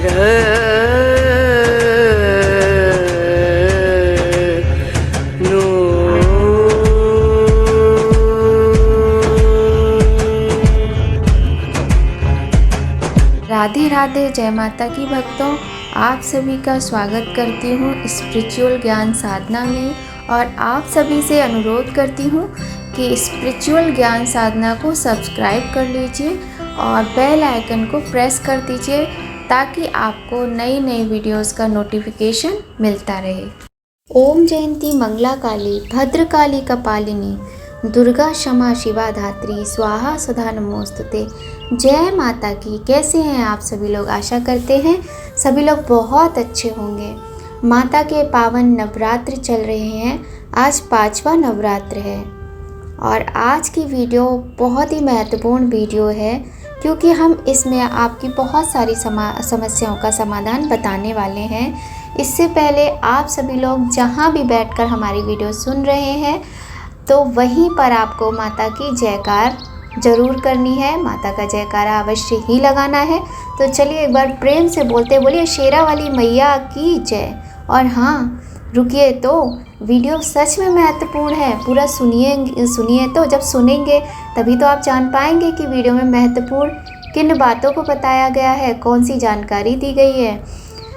राधे राधे, जय माता की भक्तों। आप सभी का स्वागत करती हूँ स्पिरिचुअल ज्ञान साधना में और आप सभी से अनुरोध करती हूँ कि स्पिरिचुअल ज्ञान साधना को सब्सक्राइब कर लीजिए और बेल आइकन को प्रेस कर दीजिए ताकि आपको नई नई वीडियोस का नोटिफिकेशन मिलता रहे। ओम जयंती मंगला काली भद्रकाली कपालिनी दुर्गा क्षमा शिवा धात्री स्वाहा सदा नमोस्तुते। जय माता की। कैसे हैं आप सभी लोग? आशा करते हैं सभी लोग बहुत अच्छे होंगे। माता के पावन नवरात्र चल रहे हैं। आज 5वां नवरात्र है और आज की वीडियो बहुत ही महत्वपूर्ण वीडियो है क्योंकि हम इसमें आपकी बहुत सारी समस्याओं का समाधान बताने वाले हैं। इससे पहले आप सभी लोग जहां भी बैठकर हमारी वीडियो सुन रहे हैं तो वहीं पर आपको माता की जयकार ज़रूर करनी है। माता का जयकारा अवश्य ही लगाना है। तो चलिए एक बार प्रेम से बोलिए शेरा वाली मैया की जय। और हाँ, रुकिए तो वीडियो सच में महत्वपूर्ण है। पूरा सुनिए तो जब सुनेंगे तभी तो आप जान पाएंगे कि वीडियो में महत्वपूर्ण किन बातों को बताया गया है, कौन सी जानकारी दी गई है।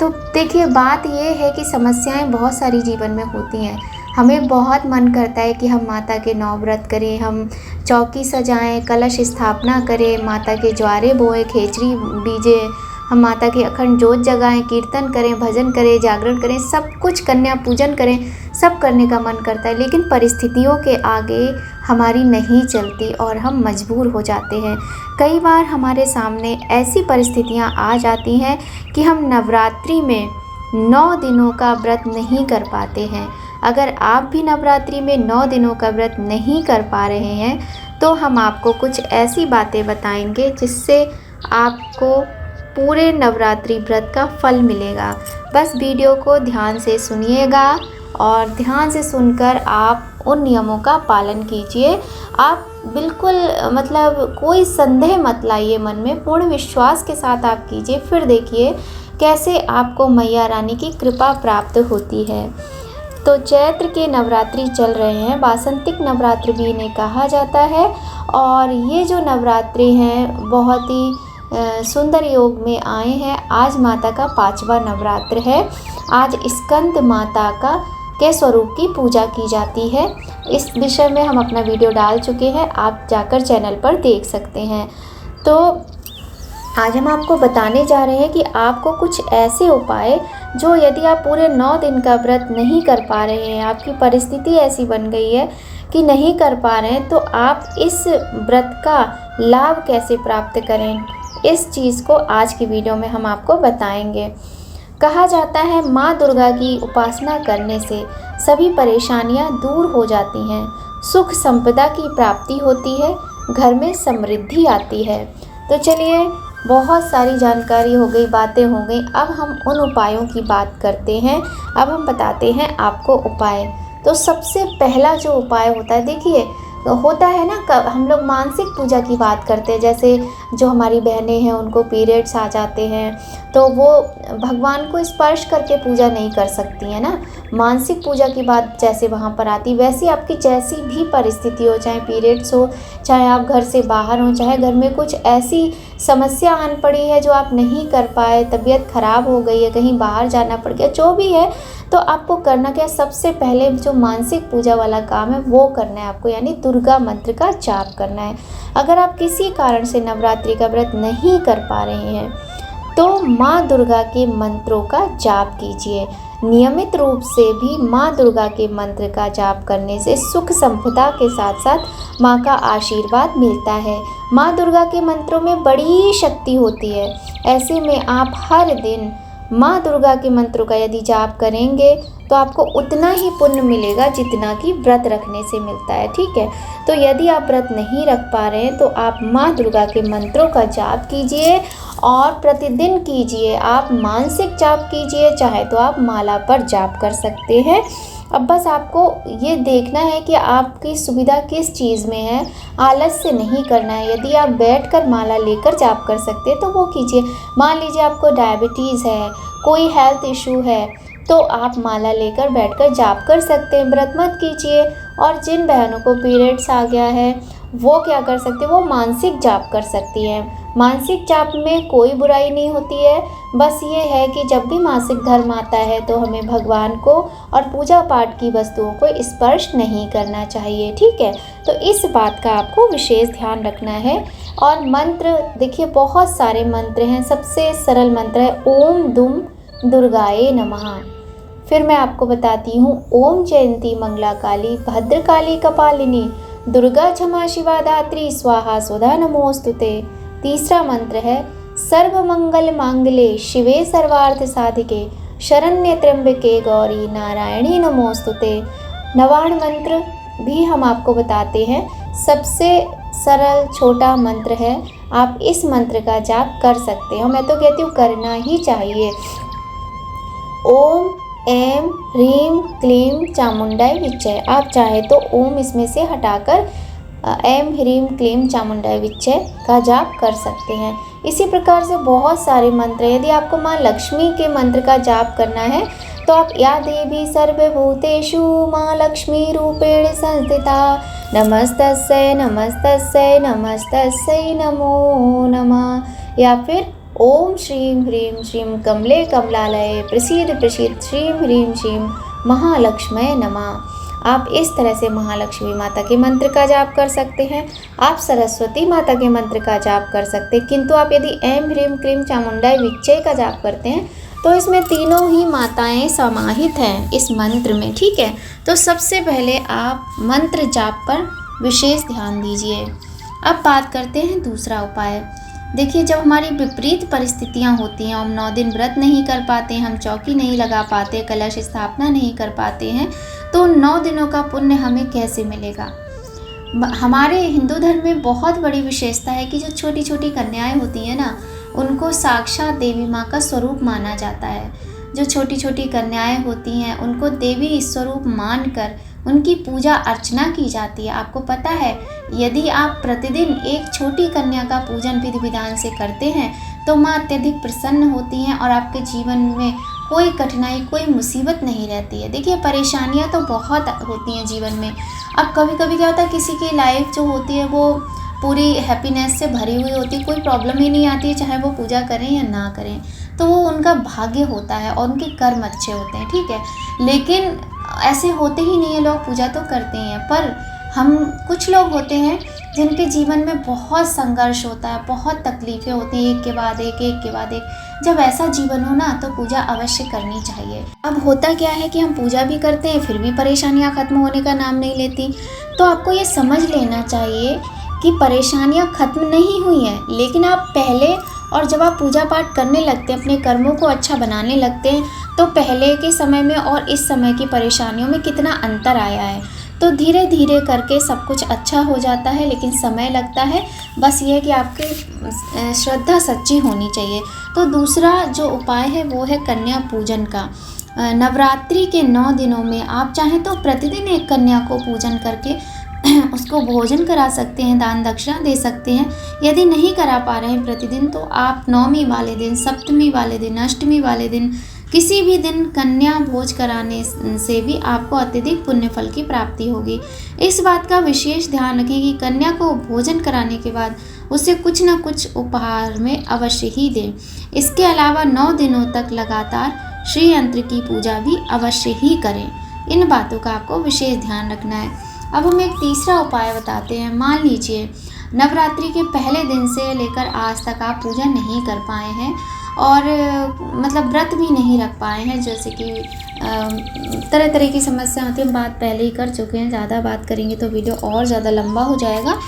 तो देखिए, बात ये है कि समस्याएं बहुत सारी जीवन में होती हैं। हमें बहुत मन करता है कि हम माता के 9 व्रत करें, हम चौकी सजाएं, कलश स्थापना करें, माता के ज्वारे बोएं, खेचरी बीजे, हम माता की अखंड जोत जगाएं, कीर्तन करें, भजन करें, जागरण करें, सब कुछ कन्या पूजन करें, सब करने का मन करता है। लेकिन परिस्थितियों के आगे हमारी नहीं चलती और हम मजबूर हो जाते हैं। कई बार हमारे सामने ऐसी परिस्थितियाँ आ जाती हैं कि हम नवरात्रि में 9 दिनों का व्रत नहीं कर पाते हैं। अगर आप भी नवरात्रि में 9 दिनों का व्रत नहीं कर पा रहे हैं तो हम आपको कुछ ऐसी बातें बताएंगे जिससे आपको पूरे नवरात्रि व्रत का फल मिलेगा। बस वीडियो को ध्यान से सुनिएगा और ध्यान से सुनकर आप उन नियमों का पालन कीजिए। आप बिल्कुल कोई संदेह मत लाइए मन में, पूर्ण विश्वास के साथ आप कीजिए। फिर देखिए कैसे आपको मैया रानी की कृपा प्राप्त होती है। तो चैत्र के नवरात्रि चल रहे हैं, वासंतिक नवरात्र भी इन्हें कहा जाता है। और ये जो नवरात्रि हैं बहुत ही सुंदर योग में आए हैं। आज माता का 5वां नवरात्र है। आज स्कंद माता के स्वरूप की पूजा की जाती है। इस विषय में हम अपना वीडियो डाल चुके हैं, आप जाकर चैनल पर देख सकते हैं। तो आज हम आपको बताने जा रहे हैं कि आपको कुछ ऐसे उपाय जो यदि आप पूरे 9 दिन का व्रत नहीं कर पा रहे हैं, आपकी परिस्थिति ऐसी बन गई है कि नहीं कर पा रहे हैं, तो आप इस व्रत का लाभ कैसे प्राप्त करें, इस चीज़ को आज की वीडियो में हम आपको बताएंगे। कहा जाता है माँ दुर्गा की उपासना करने से सभी परेशानियाँ दूर हो जाती हैं, सुख संपदा की प्राप्ति होती है, घर में समृद्धि आती है। तो चलिए, बहुत सारी जानकारी हो गई, बातें हो गई। अब हम उन उपायों की बात करते हैं। अब हम बताते हैं आपको उपाय। तो सबसे पहला जो उपाय होता है, देखिए होता है ना, हम लोग मानसिक पूजा की बात करते हैं। जैसे जो हमारी बहनें हैं उनको पीरियड्स आ जाते हैं तो वो भगवान को स्पर्श करके पूजा नहीं कर सकती हैं ना। मानसिक पूजा की बात जैसे वहाँ पर आती, वैसे आपकी जैसी भी परिस्थिति हो, चाहे पीरियड्स हो, चाहे आप घर से बाहर हो, चाहे घर में कुछ ऐसी समस्या आन पड़ी है जो आप नहीं कर पाए, तबीयत ख़राब हो गई है, कहीं बाहर जाना पड़ गया, जो भी है, तो आपको करना क्या, सबसे पहले जो मानसिक पूजा वाला काम है वो करना है आपको, यानी दुर्गा मंत्र का जाप करना है। अगर आप किसी कारण से नवरात्रि का व्रत नहीं कर पा रहे हैं तो माँ दुर्गा के मंत्रों का जाप कीजिए। नियमित रूप से भी माँ दुर्गा के मंत्र का जाप करने से सुख संपदा के साथ साथ माँ का आशीर्वाद मिलता है। माँ दुर्गा के मंत्रों में बड़ी शक्ति होती है। ऐसे में आप हर दिन माँ दुर्गा के मंत्रों का यदि जाप करेंगे तो आपको उतना ही पुण्य मिलेगा जितना कि व्रत रखने से मिलता है। ठीक है, तो यदि आप व्रत नहीं रख पा रहे हैं तो आप माँ दुर्गा के मंत्रों का जाप कीजिए और प्रतिदिन कीजिए। आप मानसिक जाप कीजिए, चाहे तो आप माला पर जाप कर सकते हैं। अब बस आपको ये देखना है कि आपकी सुविधा किस चीज़ में है, आलस से नहीं करना है। यदि आप बैठकर माला लेकर जाप कर सकते हैं तो वो कीजिए। मान लीजिए आपको डायबिटीज़ है, कोई हेल्थ इशू है, तो आप माला लेकर बैठकर जाप कर सकते हैं, व्रत मत कीजिए। और जिन बहनों को पीरियड्स आ गया है वो क्या कर सकते हैं, वो मानसिक जाप कर सकती हैं। मानसिक जाप में कोई बुराई नहीं होती है, बस ये है कि जब भी मासिक धर्म आता है तो हमें भगवान को और पूजा पाठ की वस्तुओं को स्पर्श नहीं करना चाहिए, ठीक है। तो इस बात का आपको विशेष ध्यान रखना है। और मंत्र देखिए, बहुत सारे मंत्र हैं। सबसे सरल मंत्र है ओम दुम दुर्गाए नमः। फिर मैं आपको बताती हूँ, ओम जयंती मंगला काली भद्रकाली कपालिनी दुर्गा क्षमा शिवा दात्री स्वाहा सुधा नमोस्तुते। तीसरा मंत्र है सर्व मंगल मांगले शिवे सर्वार्थ साधिके शरण्य त्र्यंबके गौरी नारायणी नमोस्तुते। नवाण मंत्र भी हम आपको बताते हैं। सबसे सरल छोटा मंत्र है, आप इस मंत्र का जाप कर सकते हो। मैं तो कहती हूँ करना ही चाहिए। ओम ऐं ह्रीं क्लीं चामुंडाय विच्चे। आप चाहे तो ओम इसमें से हटाकर ऐं ह्रीं क्लीं चामुंडाय विच्चे का जाप कर सकते हैं। इसी प्रकार से बहुत सारे मंत्र हैं। यदि आपको माँ लक्ष्मी के मंत्र का जाप करना है तो आप या देवी सर्वभूतेषु माँ लक्ष्मी रूपेण संस्थिता नमस्तस्यै नमस्तस्यै नमस्तस्यै नमो नमः। या फिर ओम श्रीं ह्रीं श्रीं कमले कमलालये प्रसीद प्रसीद श्रीं ह्रीं श्रीं महालक्ष्मये नमः। आप इस तरह से महालक्ष्मी माता के मंत्र का जाप कर सकते हैं। आप सरस्वती माता के मंत्र का जाप कर सकते हैं। किंतु आप यदि ऐं ह्रीं क्लीं चामुंडाय विच्चे का जाप करते हैं तो इसमें तीनों ही माताएं समाहित हैं इस मंत्र में, ठीक है। तो सबसे पहले आप मंत्र जाप पर विशेष ध्यान दीजिए। अब बात करते हैं दूसरा उपाय। देखिए, जब हमारी विपरीत परिस्थितियां होती हैं, हम 9 दिन व्रत नहीं कर पाते, हम चौकी नहीं लगा पाते, कलश स्थापना नहीं कर पाते हैं, तो 9 दिनों का पुण्य हमें कैसे मिलेगा। हमारे हिंदू धर्म में बहुत बड़ी विशेषता है कि जो छोटी छोटी कन्याएं होती हैं ना, उनको साक्षात देवी माँ का स्वरूप माना जाता है। जो छोटी छोटी कन्याएं होती हैं उनको देवी स्वरूप मानकर उनकी पूजा अर्चना की जाती है। आपको पता है, यदि आप प्रतिदिन एक छोटी कन्या का पूजन विधि विधान से करते हैं तो माँ अत्यधिक प्रसन्न होती हैं और आपके जीवन में कोई कठिनाई, कोई मुसीबत नहीं रहती है। देखिए, परेशानियाँ तो बहुत होती हैं जीवन में। अब कभी कभी क्या होता है, किसी की लाइफ जो होती है वो पूरी हैप्पीनेस से भरी हुई होती है, कोई प्रॉब्लम ही नहीं आती है, चाहे वो पूजा करें या ना करें, तो वो उनका भाग्य होता है और उनके कर्म अच्छे होते हैं, ठीक है। लेकिन ऐसे होते ही नहीं है, लोग पूजा तो करते हैं, पर हम कुछ लोग होते हैं जिनके जीवन में बहुत संघर्ष होता है, बहुत तकलीफ़ें होती हैं, एक के बाद एक, एक के बाद एक। जब ऐसा जीवन हो ना तो पूजा अवश्य करनी चाहिए। अब होता क्या है कि हम पूजा भी करते हैं फिर भी परेशानियां खत्म होने का नाम नहीं लेती। तो आपको ये समझ लेना चाहिए कि परेशानियां खत्म नहीं हुई हैं, लेकिन आप पहले और जब आप पूजा पाठ करने लगते हैं, अपने कर्मों को अच्छा बनाने लगते हैं, तो पहले के समय में और इस समय की परेशानियों में कितना अंतर आया है। तो धीरे धीरे करके सब कुछ अच्छा हो जाता है, लेकिन समय लगता है। बस ये है कि आपकी श्रद्धा सच्ची होनी चाहिए। तो दूसरा जो उपाय है वो है कन्या पूजन का। नवरात्रि के 9 दिनों में आप चाहें तो प्रतिदिन एक कन्या को पूजन करके उसको भोजन करा सकते हैं, दान दक्षिणा दे सकते हैं। यदि नहीं करा पा रहे हैं प्रतिदिन, तो आप 9वीं वाले दिन, सप्तमी वाले दिन, अष्टमी वाले दिन, किसी भी दिन कन्या भोज कराने से भी आपको अत्यधिक पुण्य फल की प्राप्ति होगी। इस बात का विशेष ध्यान रखें कि कन्या को भोजन कराने के बाद उसे कुछ न कुछ उपहार में अवश्य ही दें। इसके अलावा 9 दिनों तक लगातार श्री यंत्र की पूजा भी अवश्य ही करें। इन बातों का आपको विशेष ध्यान रखना है। अब हम एक तीसरा उपाय बताते हैं। मान लीजिए नवरात्रि के पहले दिन से लेकर आज तक आप पूजा नहीं कर पाए हैं और मतलब व्रत भी नहीं रख पाए हैं, जैसे कि तरह तरह की समस्या होती है। हम बात पहले ही कर चुके हैं, ज़्यादा बात करेंगे तो वीडियो और ज़्यादा लंबा हो जाएगा।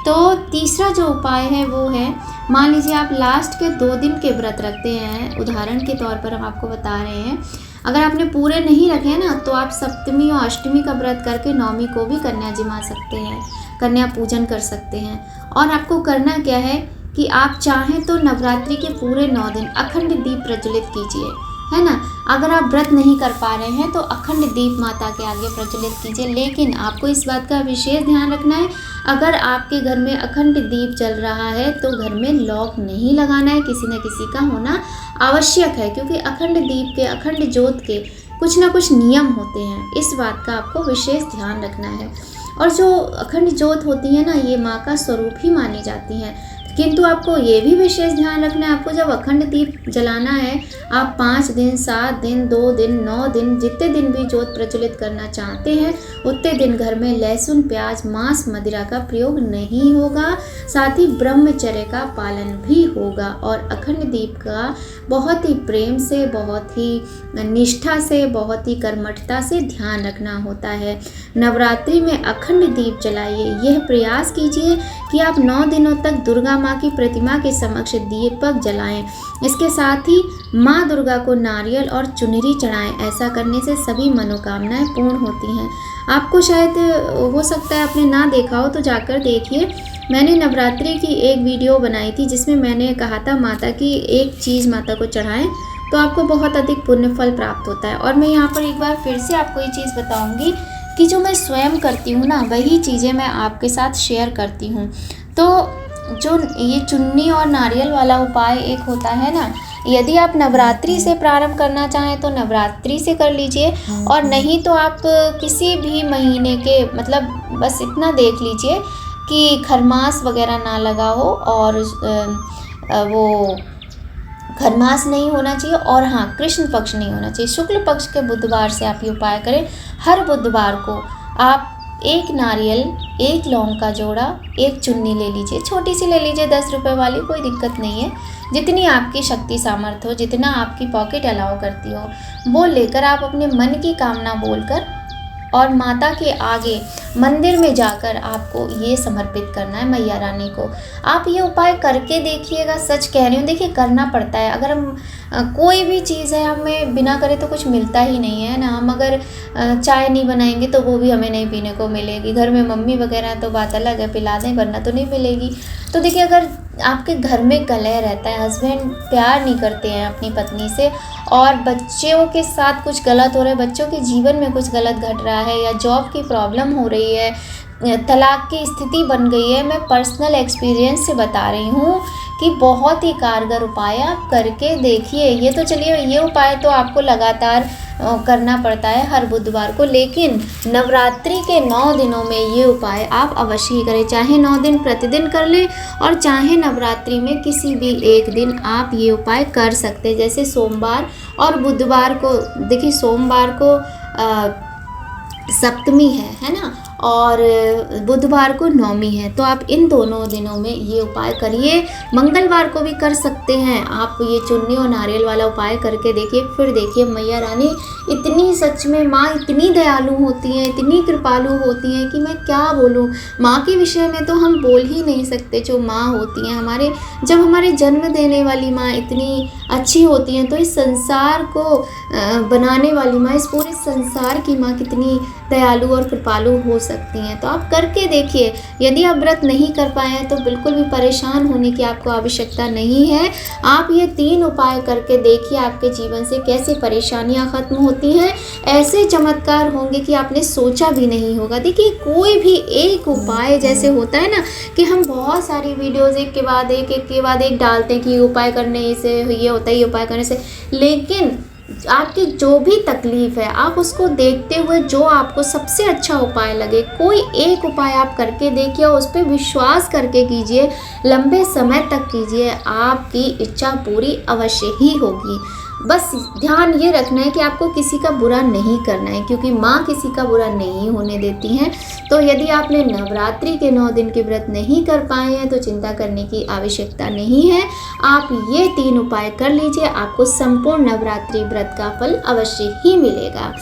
तो तीसरा जो उपाय है वो है, मान लीजिए आप लास्ट के 2 दिन के व्रत रखते हैं, उदाहरण के तौर पर हम आपको बता रहे हैं। अगर आपने पूरे नहीं रखे हैं ना, तो आप सप्तमी और अष्टमी का व्रत करके 9वीं को भी कन्या जिमा सकते हैं, कन्या पूजन कर सकते हैं। और आपको करना क्या है कि आप चाहें तो नवरात्रि के पूरे 9 दिन अखंड दीप प्रज्वलित कीजिए। है ना। अगर आप व्रत नहीं कर पा रहे हैं तो अखंड दीप माता के आगे प्रज्वलित कीजिए, लेकिन आपको इस बात का विशेष ध्यान रखना है, अगर आपके घर में अखंड दीप जल रहा है तो घर में लॉक नहीं लगाना है, किसी न किसी का होना आवश्यक है, क्योंकि अखंड दीप के, अखंड ज्योत के कुछ ना कुछ नियम होते हैं। इस बात का आपको विशेष ध्यान रखना है। और जो अखंड ज्योत होती है ना, ये माँ का स्वरूप ही मानी जाती हैं। किंतु आपको ये भी विशेष ध्यान रखना है, आपको जब अखंड दीप जलाना है, आप 5 दिन, 7 दिन, 2 दिन, 9 दिन, जितने दिन भी ज्योत प्रज्वलित करना चाहते हैं उतने दिन घर में लहसुन, प्याज, मांस, मदिरा का प्रयोग नहीं होगा। साथ ही ब्रह्मचर्य का पालन भी होगा और अखंड दीप का बहुत ही प्रेम से, बहुत ही निष्ठा से, बहुत ही कर्मठता से ध्यान रखना होता है। नवरात्रि में अखंड दीप जलाइए। यह प्रयास कीजिए कि आप 9 दिनों तक दुर्गा माँ की प्रतिमा के समक्ष दीपक जलाएं। इसके साथ ही माँ दुर्गा को नारियल और चुनरी चढ़ाएं। ऐसा करने से सभी मनोकामनाएं पूर्ण होती हैं। आपको शायद हो सकता है आपने ना देखा हो, तो जाकर देखिए। मैंने नवरात्रि की एक वीडियो बनाई थी जिसमें मैंने कहा था माता की एक चीज़ माता को चढ़ाएं तो आपको बहुत अधिक पुण्य फल प्राप्त होता है। और मैं यहाँ पर एक बार फिर से आपको ये चीज़ बताऊँगी कि जो मैं स्वयं करती हूँ ना, वही चीज़ें मैं आपके साथ शेयर करती हूँ। तो जो ये चुन्नी और नारियल वाला उपाय एक होता है ना, यदि आप नवरात्रि से प्रारंभ करना चाहें तो नवरात्रि से कर लीजिए, और नहीं तो आप किसी भी महीने के, मतलब बस इतना देख लीजिए कि खरमास वगैरह ना लगा हो, और वो खरमास नहीं होना चाहिए, और हाँ, कृष्ण पक्ष नहीं होना चाहिए। शुक्ल पक्ष के बुधवार से आप ये उपाय करें। हर बुधवार को आप 1 नारियल, 1 लौंग का जोड़ा, 1 चुन्नी ले लीजिए, छोटी सी ले लीजिए, 10 रुपये वाली, कोई दिक्कत नहीं है। जितनी आपकी शक्ति सामर्थ्य हो, जितना आपकी पॉकेट अलाउ करती हो, वो लेकर आप अपने मन की कामना बोलकर और माता के आगे मंदिर में जाकर आपको ये समर्पित करना है मैया रानी को। आप ये उपाय करके देखिएगा, सच कह रही हूँ। देखिए, करना पड़ता है। अगर हम कोई भी चीज़ है, हमें बिना करे तो कुछ मिलता ही नहीं है ना। हम अगर चाय नहीं बनाएंगे तो वो भी हमें नहीं पीने को मिलेगी। घर में मम्मी वगैरह तो बात अलग है, पिला दें, वरना तो नहीं मिलेगी। तो देखिए, अगर आपके घर में कलह रहता है, हस्बैंड प्यार नहीं करते हैं अपनी पत्नी से, और बच्चों के साथ कुछ गलत हो रहा है, बच्चों के जीवन में कुछ गलत घट रहा है, या जॉब की प्रॉब्लम हो रही है, तलाक की स्थिति बन गई है, मैं पर्सनल एक्सपीरियंस से बता रही हूँ कि बहुत ही कारगर उपाय आप करके देखिए। ये तो चलिए, ये उपाय तो आपको लगातार करना पड़ता है हर बुधवार को, लेकिन नवरात्रि के 9 दिनों में ये उपाय आप अवश्य ही करें। चाहे 9 दिन प्रतिदिन कर लें, और चाहे नवरात्रि में किसी भी एक दिन आप ये उपाय कर सकते हैं। जैसे सोमवार और बुधवार को, देखिए सोमवार को सप्तमी है ना, और बुधवार को नवमी है, तो आप इन दोनों दिनों में ये उपाय करिए। मंगलवार को भी कर सकते हैं आप ये चुन्नी और नारियल वाला उपाय करके देखिए। फिर देखिए, मैया रानी इतनी, सच में माँ इतनी दयालु होती हैं, इतनी कृपालु होती हैं कि मैं क्या बोलूँ। माँ के विषय में तो हम बोल ही नहीं सकते। जो माँ होती हैं हमारे, जब हमारे जन्म देने वाली माँ इतनी अच्छी होती हैं, तो इस संसार को बनाने वाली माँ, इस पूरे संसार की माँ कितनी दयालु और कृपालु हो सकती हैं। तो आप करके देखिए। यदि आप व्रत नहीं कर पाए हैं तो बिल्कुल भी परेशान होने की आपको आवश्यकता नहीं है। आप ये 3 उपाय करके देखिए, आपके जीवन से कैसे परेशानियां खत्म होती हैं। ऐसे चमत्कार होंगे कि आपने सोचा भी नहीं होगा। देखिए, कोई भी एक उपाय, जैसे होता है ना कि हम बहुत सारी वीडियोज़ एक के बाद एक डालते हैं कि ये उपाय करने से ये होता है, ये उपाय करने से, लेकिन आपकी जो भी तकलीफ़ है, आप उसको देखते हुए जो आपको सबसे अच्छा उपाय लगे, कोई एक उपाय आप करके देखिए, उस पर विश्वास करके कीजिए, लंबे समय तक कीजिए, आपकी इच्छा पूरी अवश्य ही होगी। बस ध्यान ये रखना है कि आपको किसी का बुरा नहीं करना है, क्योंकि माँ किसी का बुरा नहीं होने देती हैं। तो यदि आपने नवरात्रि के 9 दिन के व्रत नहीं कर पाए हैं तो चिंता करने की आवश्यकता नहीं है। आप ये 3 उपाय कर लीजिए, आपको संपूर्ण नवरात्रि व्रत का फल अवश्य ही मिलेगा।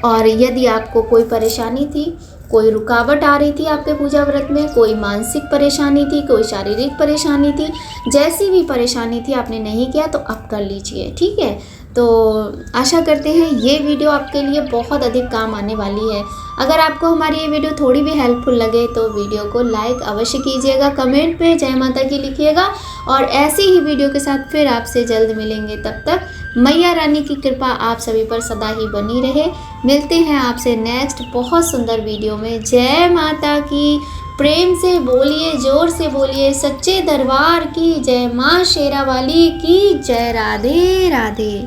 और यदि आपको कोई परेशानी थी, कोई रुकावट आ रही थी आपके पूजा व्रत में, कोई मानसिक परेशानी थी, कोई शारीरिक परेशानी थी, जैसी भी परेशानी थी आपने नहीं किया तो अब कर लीजिए, ठीक है। तो आशा करते हैं ये वीडियो आपके लिए बहुत अधिक काम आने वाली है। अगर आपको हमारी ये वीडियो थोड़ी भी हेल्पफुल लगे तो वीडियो को लाइक अवश्य कीजिएगा, कमेंट पे जय माता की लिखिएगा, और ऐसी ही वीडियो के साथ फिर आपसे जल्द मिलेंगे। तब तक मैया रानी की कृपा आप सभी पर सदा ही बनी रहे। मिलते हैं आपसे नेक्स्ट बहुत सुंदर वीडियो में। जय माता की। प्रेम से बोलिए, जोर से बोलिए, सच्चे दरबार की जय। माँ शेरा वाली की जय। राधे राधे।